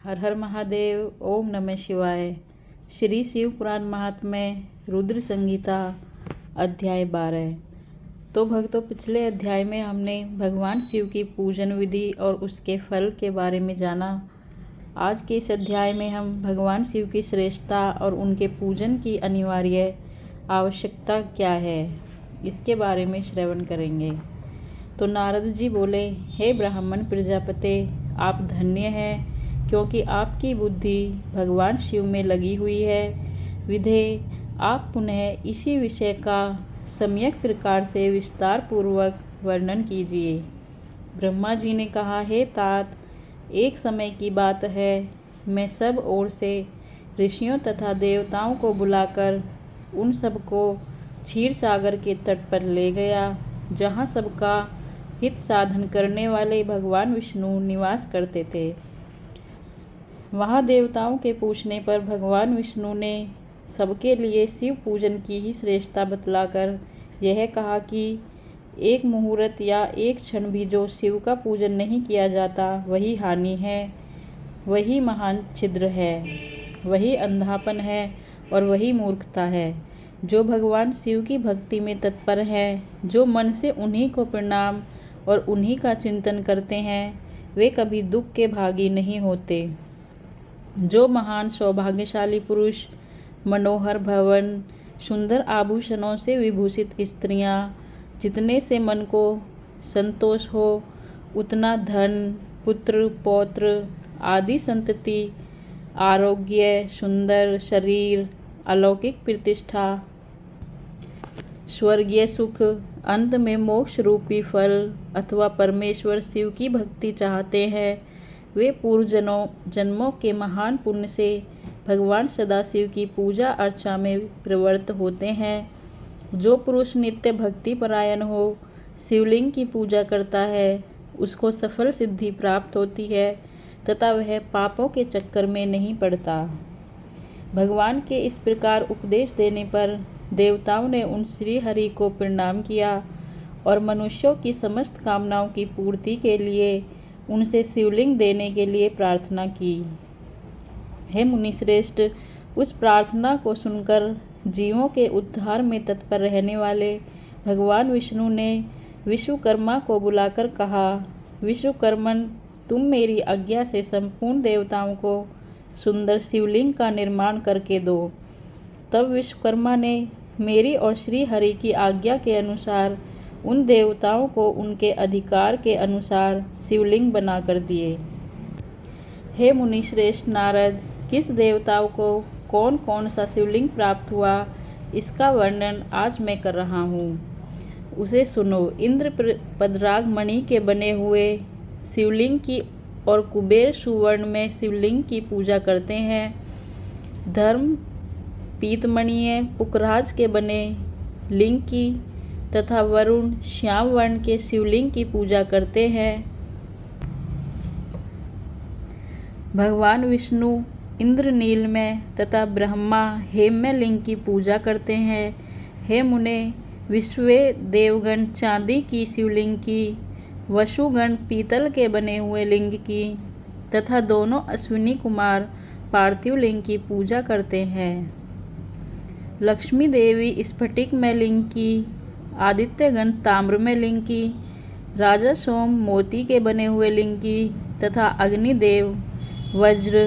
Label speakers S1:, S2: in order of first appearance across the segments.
S1: हर हर महादेव। ओम नमः शिवाय। श्री शिव पुराण महात्म्य रुद्र संगीता अध्याय 12। तो भक्तों, पिछले अध्याय में हमने भगवान शिव की पूजन विधि और उसके फल के बारे में जाना। आज के इस अध्याय में हम भगवान शिव की श्रेष्ठता और उनके पूजन की अनिवार्य आवश्यकता क्या है, इसके बारे में श्रवण करेंगे। तो नारद जी बोले, हे ब्राह्मण प्रजापते, आप धन्य हैं, क्योंकि आपकी बुद्धि भगवान शिव में लगी हुई है। विधे आप पुनः इसी विषय का सम्यक प्रकार से विस्तार पूर्वक वर्णन कीजिए। ब्रह्मा जी ने कहा, हे तात, एक समय की बात है, मैं सब ओर से ऋषियों तथा देवताओं को बुलाकर उन सबको क्षीर सागर के तट पर ले गया, जहाँ सबका हित साधन करने वाले भगवान विष्णु निवास करते थे। वहाँ देवताओं के पूछने पर भगवान विष्णु ने सबके लिए शिव पूजन की ही श्रेष्ठता बतलाकर यह कहा कि एक मुहूर्त या एक क्षण भी जो शिव का पूजन नहीं किया जाता, वही हानि है, वही महान छिद्र है, वही अंधापन है और वही मूर्खता है। जो भगवान शिव की भक्ति में तत्पर हैं, जो मन से उन्हीं को प्रणाम और उन्हीं का चिंतन करते हैं, वे कभी दुख के भागी नहीं होते। जो महान सौभाग्यशाली पुरुष, मनोहर भवन, सुंदर आभूषणों से विभूषित स्त्रियां, जितने से मन को संतोष हो, उतना धन, पुत्र, पौत्र आदि संतति, आरोग्य, सुंदर शरीर, अलौकिक प्रतिष्ठा, स्वर्गीय सुख, अंत में मोक्ष रूपी फल अथवा परमेश्वर शिव की भक्ति चाहते हैं, वे पूर्व जन्मों के महान पुण्य से भगवान सदाशिव की पूजा अर्चा में प्रवृत्त होते हैं। जो पुरुष नित्य भक्ति परायण हो, शिवलिंग की पूजा करता है, उसको सफल सिद्धि प्राप्त होती है तथा वह पापों के चक्कर में नहीं पड़ता। भगवान के इस प्रकार उपदेश देने पर देवताओं ने उन श्री हरि को प्रणाम किया और मनुष्यों की समस्त कामनाओं की पूर्ति के लिए उनसे शिवलिंग देने के लिए प्रार्थना की। हे मुनिश्रेष्ठ, उस प्रार्थना को सुनकर जीवों के उद्धार में तत्पर रहने वाले भगवान विष्णु ने विश्वकर्मा को बुलाकर कहा, विश्वकर्मन, तुम मेरी आज्ञा से संपूर्ण देवताओं को सुंदर शिवलिंग का निर्माण करके दो। तब विश्वकर्मा ने मेरी और श्री हरि की आज्ञा के अनुसार उन देवताओं को उनके अधिकार के अनुसार शिवलिंग बना कर दिए। हे मुनिश्रेष्ठ नारद, किस देवताओं को कौन कौन सा शिवलिंग प्राप्त हुआ, इसका वर्णन आज मैं कर रहा हूँ, उसे सुनो। इंद्र पद्राग मणि के बने हुए शिवलिंग की और कुबेर सुवर्ण में शिवलिंग की पूजा करते हैं। धर्म पीतमणिये पुखराज के बने लिंग की तथा वरुण श्याम वर्ण के शिवलिंग की पूजा करते हैं। भगवान विष्णु इंद्रनील में तथा ब्रह्मा हेम्य लिंग की पूजा करते हैं। हे मुने, विश्वे देवगण चांदी की शिवलिंग की, वसुगण पीतल के बने हुए लिंग की तथा दोनों अश्विनी कुमार पार्थिव लिंग की पूजा करते हैं। लक्ष्मी देवी स्फटिक में लिंग की, आदित्यगण ताम्र में लिंग की, राजा सोम मोती के बने हुए लिंग की तथा अग्निदेव वज्र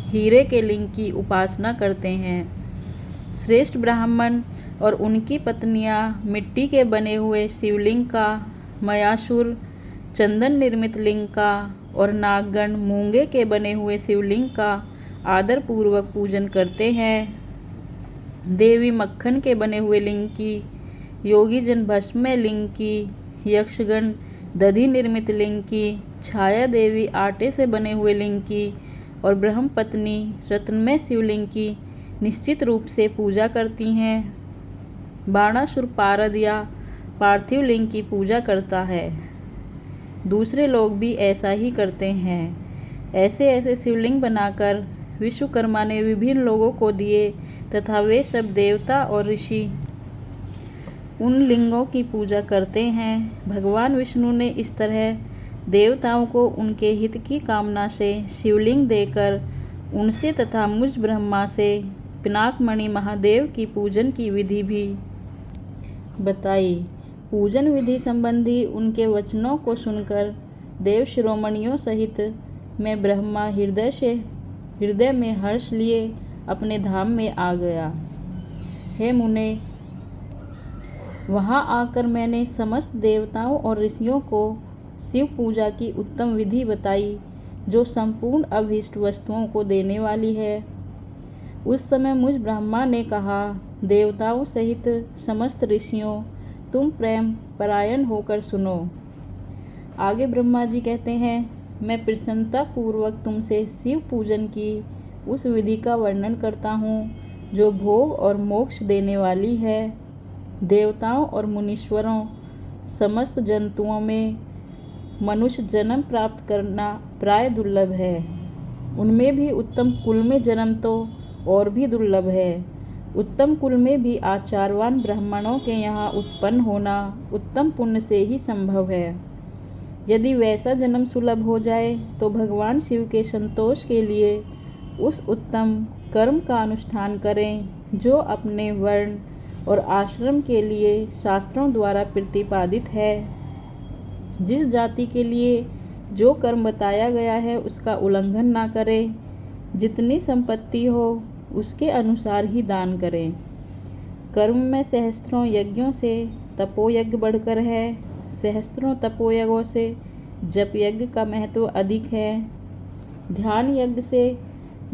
S1: हीरे के लिंग की उपासना करते हैं। श्रेष्ठ ब्राह्मण और उनकी पत्नियां मिट्टी के बने हुए शिवलिंग का, मयासुर चंदन निर्मित लिंग का और नागगण मूंगे के बने हुए शिवलिंग का आदर पूर्वक पूजन करते हैं। देवी मक्खन के बने हुए लिंग की, योगी जन भस्म लिंग की, यक्षगण दधि निर्मित लिंग की, छाया देवी आटे से बने हुए लिंग की और ब्रह्म पत्नी रत्नमय शिवलिंग की निश्चित रूप से पूजा करती हैं। बाणासुर पारद या पार्थिव लिंग की पूजा करता है। दूसरे लोग भी ऐसा ही करते हैं। ऐसे ऐसे शिवलिंग बनाकर विश्वकर्मा ने विभिन्न लोगों को दिए तथा वे सब देवता और ऋषि उन लिंगों की पूजा करते हैं। भगवान विष्णु ने इस तरह देवताओं को उनके हित की कामना से शिवलिंग देकर उनसे तथा मुझ ब्रह्मा से पिनाकमणि महादेव की पूजन की विधि भी बताई। पूजन विधि संबंधी उनके वचनों को सुनकर देव शिरोमणियों सहित मैं ब्रह्मा हृदय में हर्ष लिए अपने धाम में आ गया। हे मुने, वहाँ आकर मैंने समस्त देवताओं और ऋषियों को शिव पूजा की उत्तम विधि बताई जो संपूर्ण अभीष्ट वस्तुओं को देने वाली है। उस समय मुझ ब्रह्मा ने कहा, देवताओं सहित समस्त ऋषियों, तुम प्रेम परायण होकर सुनो। आगे ब्रह्मा जी कहते हैं, मैं प्रसन्नता पूर्वक तुमसे शिव पूजन की उस विधि का वर्णन करता हूँ जो भोग और मोक्ष देने वाली है। देवताओं और मुनीश्वरों समस्त जंतुओं में मनुष्य जन्म प्राप्त करना प्राय दुर्लभ है। उनमें भी उत्तम कुल में जन्म तो और भी दुर्लभ है। उत्तम कुल में भी आचारवान ब्राह्मणों के यहाँ उत्पन्न होना उत्तम पुण्य से ही संभव है। यदि वैसा जन्म सुलभ हो जाए तो भगवान शिव के संतोष के लिए उस उत्तम कर्म का अनुष्ठान करें जो अपने वर्ण और आश्रम के लिए शास्त्रों द्वारा प्रतिपादित है। जिस जाति के लिए जो कर्म बताया गया है उसका उल्लंघन ना करें। जितनी संपत्ति हो उसके अनुसार ही दान करें। कर्म में सहस्त्रों यज्ञों से तपोयज्ञ बढ़कर है। सहस्त्रों तपोयज्ञों से जप यज्ञ का महत्व अधिक है। ध्यान यज्ञ से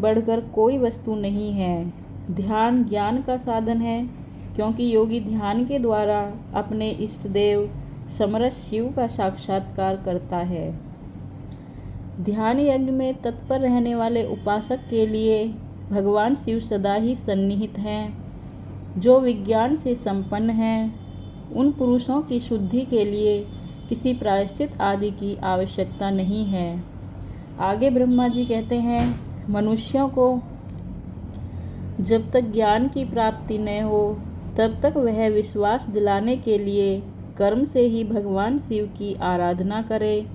S1: बढ़कर कोई वस्तु नहीं है। ध्यान ज्ञान का साधन है, क्योंकि योगी ध्यान के द्वारा अपने इष्ट देव समरथ शिव का साक्षात्कार करता है। ध्यान यज्ञ में तत्पर रहने वाले उपासक के लिए भगवान शिव सदा ही सन्निहित हैं। जो विज्ञान से संपन्न हैं, उन पुरुषों की शुद्धि के लिए किसी प्रायश्चित आदि की आवश्यकता नहीं है। आगे ब्रह्मा जी कहते हैं, मनुष्यों को जब तक ज्ञान की प्राप्ति न हो तब तक वह विश्वास दिलाने के लिए कर्म से ही भगवान शिव की आराधना करे।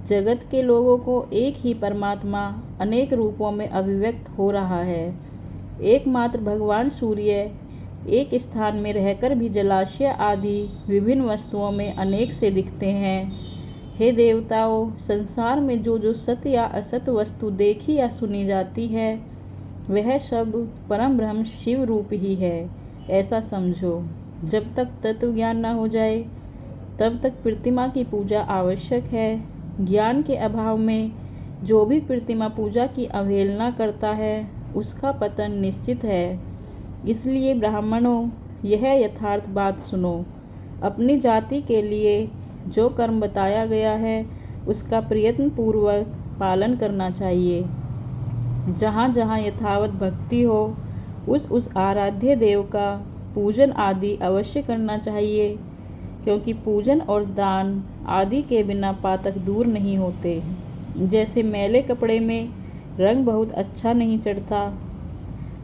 S1: जगत के लोगों को एक ही परमात्मा अनेक रूपों में अभिव्यक्त हो रहा है। एकमात्र भगवान सूर्य एक स्थान में रहकर भी जलाशय आदि विभिन्न वस्तुओं में अनेक से दिखते हैं। हे देवताओं, संसार में जो जो सत्य या असत वस्तु देखी या सुनी जाती है वह सब परम ब्रह्म शिव रूप ही है, ऐसा समझो। जब तक तत्व ज्ञान न हो जाए तब तक प्रतिमा की पूजा आवश्यक है। ज्ञान के अभाव में जो भी प्रतिमा पूजा की अवहेलना करता है उसका पतन निश्चित है। इसलिए ब्राह्मणों, यह यथार्थ बात सुनो। अपनी जाति के लिए जो कर्म बताया गया है उसका प्रयत्न पूर्वक पालन करना चाहिए। जहाँ जहाँ यथावत भक्ति हो उस आराध्य देव का पूजन आदि अवश्य करना चाहिए, क्योंकि पूजन और दान आदि के बिना पातक दूर नहीं होते। जैसे मैले कपड़े में रंग बहुत अच्छा नहीं चढ़ता,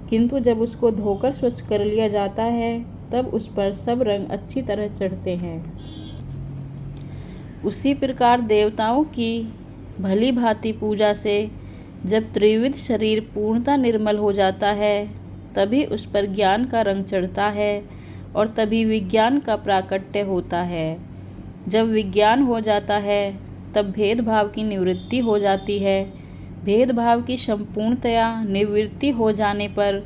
S1: किंतु जब उसको धोकर स्वच्छ कर लिया जाता है तब उस पर सब रंग अच्छी तरह चढ़ते हैं। उसी प्रकार देवताओं की भली भांति पूजा से जब त्रिविध शरीर पूर्णतः निर्मल हो जाता है तभी उस पर ज्ञान का रंग चढ़ता है और तभी विज्ञान का प्राकट्य होता है। जब विज्ञान हो जाता है तब भेदभाव की निवृत्ति हो जाती है। भेदभाव की संपूर्णतया निवृत्ति हो जाने पर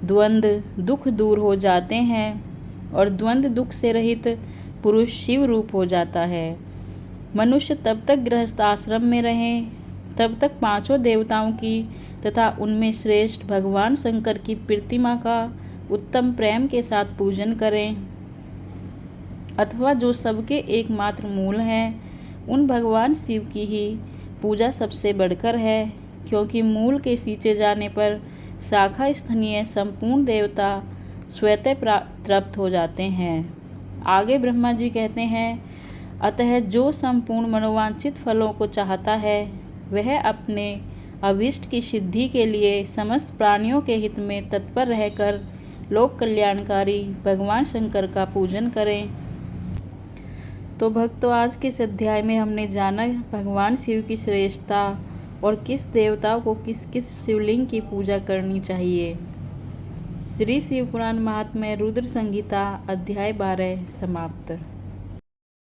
S1: द्वंद्व दुख दूर हो जाते हैं और द्वंद्व दुख से रहित पुरुष शिव रूप हो जाता है। मनुष्य तब तक गृहस्थ आश्रम में रहें तब तक पांचों देवताओं की तथा उनमें श्रेष्ठ भगवान शंकर की प्रतिमा का उत्तम प्रेम के साथ पूजन करें, अथवा जो सबके एकमात्र मूल हैं उन भगवान शिव की ही पूजा सबसे बढ़कर है, क्योंकि मूल के सींचे जाने पर शाखा स्थानीय संपूर्ण देवता स्वतः तृप्त हो जाते हैं। आगे ब्रह्मा जी कहते हैं, अतः जो संपूर्ण मनोवांछित फलों को चाहता है वह अपने अभीष्ट की सिद्धि के लिए समस्त प्राणियों के हित में तत्पर रहकर लोक कल्याणकारी भगवान शंकर का पूजन करें। तो भक्तों, आज के इस अध्याय में हमने जाना भगवान शिव की श्रेष्ठता और किस देवताओं को किस किस शिवलिंग की पूजा करनी चाहिए। श्री शिव पुराण महात्म्य रुद्र संहिता अध्याय 12 समाप्त।